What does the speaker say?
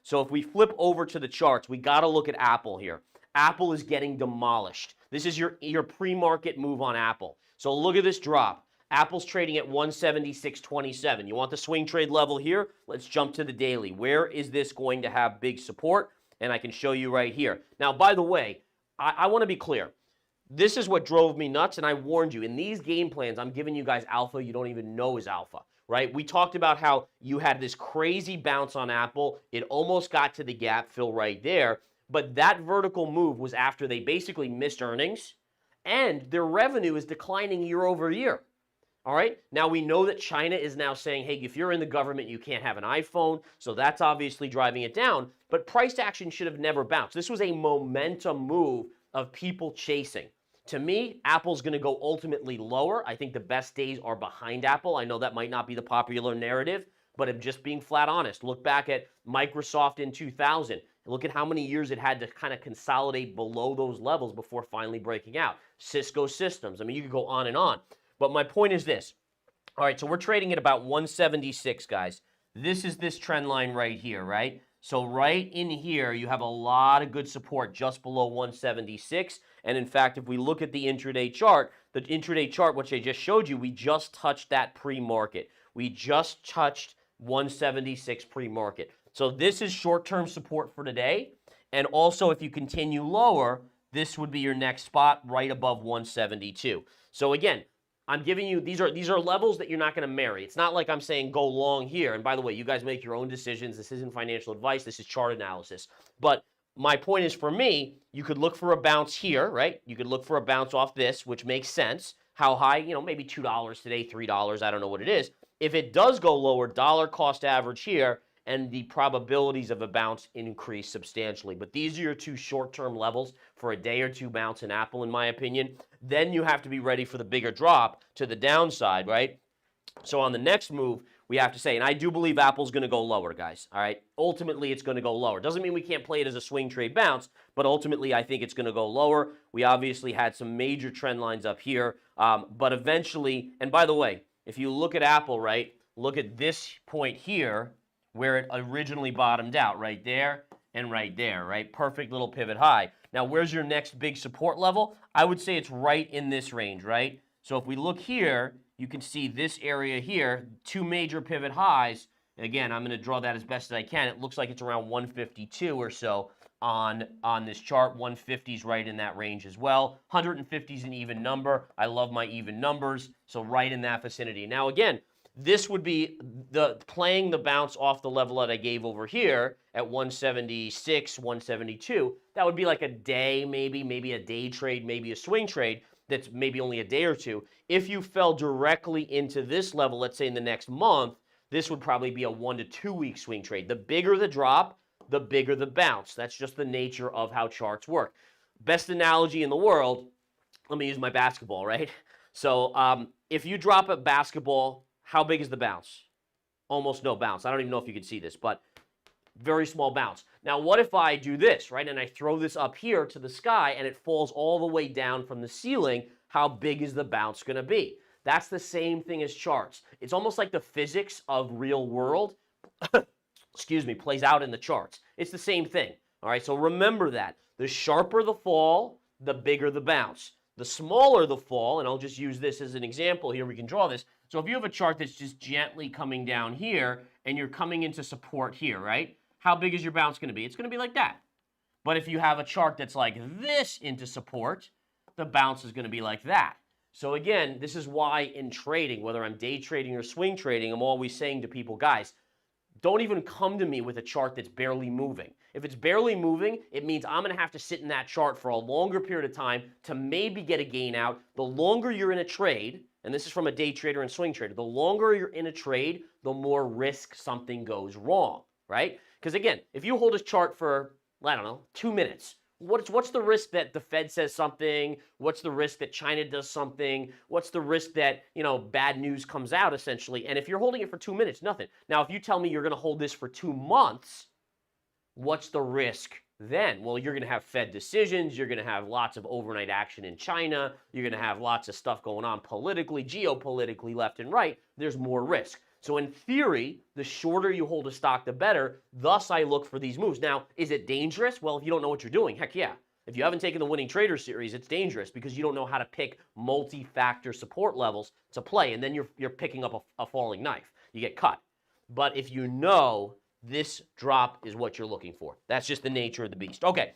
So if we flip over to the charts, we got to look at Apple here. Apple is getting demolished. This is your pre-market move on Apple. So look at this drop. Apple's trading at 176.27. You want the swing trade level here? Let's jump to the daily. Where is this going to have big support? And I can show you right here. Now, by the way, I want to be clear. This is what drove me nuts, and I warned you. In these game plans, I'm giving you guys alpha you don't even know is alpha, right? We talked about how you had this crazy bounce on Apple. It almost got to the gap fill right there, but that vertical move was after they basically missed earnings, and their revenue is declining year over year. All right, now we know that China is now saying, hey, if you're in the government, you can't have an iPhone, so that's obviously driving it down, but price action should have never bounced. This was a momentum move of people chasing. To me, Apple's going to go ultimately lower. I think the best days are behind Apple. I know that might not be the popular narrative, but I'm just being flat honest. Look back at Microsoft in 2000. Look at how many years it had to kind of consolidate below those levels before finally breaking out. Cisco Systems. I mean, you could go on and on. But my point is this. All right, so we're trading at about 176, guys. This is this trend line right here, right? So right in here, you have a lot of good support just below 176. And in fact, if we look at the intraday chart, which I just showed you, we just touched that pre-market. We just touched 176 pre-market. So this is short-term support for today. And also, if you continue lower, this would be your next spot right above 172. So again, I'm giving you, these are levels that you're not going to marry. It's not like I'm saying go long here. And by the way, you guys make your own decisions. This isn't financial advice. This is chart analysis. But my point is, for me, you could look for a bounce here, right? You could look for a bounce off this, which makes sense. How high? You know, maybe $2 today, $3. I don't know what it is. If it does go lower, dollar cost average here, and the probabilities of a bounce increase substantially. But these are your two short-term levels for a day or two bounce in Apple, in my opinion. Then you have to be ready for the bigger drop to the downside, right? So on the next move, we have to say, and I do believe Apple's going to go lower, guys, all right? Ultimately, it's going to go lower. Doesn't mean we can't play it as a swing trade bounce, but ultimately, I think it's going to go lower. We obviously had some major trend lines up here, but eventually, and by the way, if you look at Apple, right, look at this point here, where it originally bottomed out, right there and right there, right? Perfect little pivot high. Now, where's your next big support level? I would say it's right in this range, right? So if we look here, you can see this area here, two major pivot highs. And again, I'm going to draw that as best as I can. It looks like it's around 152 or so on this chart. 150 is right in that range as well. 150 is an even number. I love my even numbers, so right in that vicinity. Now, again, this would be playing the bounce off the level that I gave over here at 176, 172. That would be like a day, maybe a day trade, maybe a swing trade that's maybe only a day or two. If you fell directly into this level, let's say in the next month, this would probably be a 1 to 2 week swing trade. The bigger the drop, the bigger the bounce. That's just the nature of how charts work. Best analogy in the world, let me use my basketball, right? So if you drop a basketball, how big is the bounce? Almost no bounce. I don't even know if you can see this, but very small bounce. Now, what if I do this, right? And I throw this up here to the sky and it falls all the way down from the ceiling. How big is the bounce going to be? That's the same thing as charts. It's almost like the physics of real world, excuse me, plays out in the charts. It's the same thing. All right, so remember that. The sharper the fall, the bigger the bounce. The smaller the fall, and I'll just use this as an example here, we can draw this. So if you have a chart that's just gently coming down here, and you're coming into support here, right? How big is your bounce going to be? It's going to be like that. But if you have a chart that's like this into support, the bounce is going to be like that. So again, this is why in trading, whether I'm day trading or swing trading, I'm always saying to people, guys, don't even come to me with a chart that's barely moving. If it's barely moving, it means I'm going to have to sit in that chart for a longer period of time to maybe get a gain out. The longer you're in a trade, and this is from a day trader and swing trader, the longer you're in a trade, the more risk something goes wrong, right? Because again, if you hold a chart for, I don't know, 2 minutes, what's the risk that the Fed says something? What's the risk that China does something? What's the risk that, bad news comes out, essentially? And if you're holding it for 2 minutes, nothing. Now, if you tell me you're going to hold this for 2 months, what's the risk then? Well, you're going to have Fed decisions. You're going to have lots of overnight action in China. You're going to have lots of stuff going on politically, geopolitically, left and right. There's more risk. So in theory, the shorter you hold a stock, the better. Thus, I look for these moves. Now, is it dangerous? Well, if you don't know what you're doing, heck yeah. If you haven't taken the Winning Trader series, it's dangerous because you don't know how to pick multi-factor support levels to play, and then you're picking up a falling knife. You get cut. But if you know, this drop is what you're looking for. That's just the nature of the beast. Okay.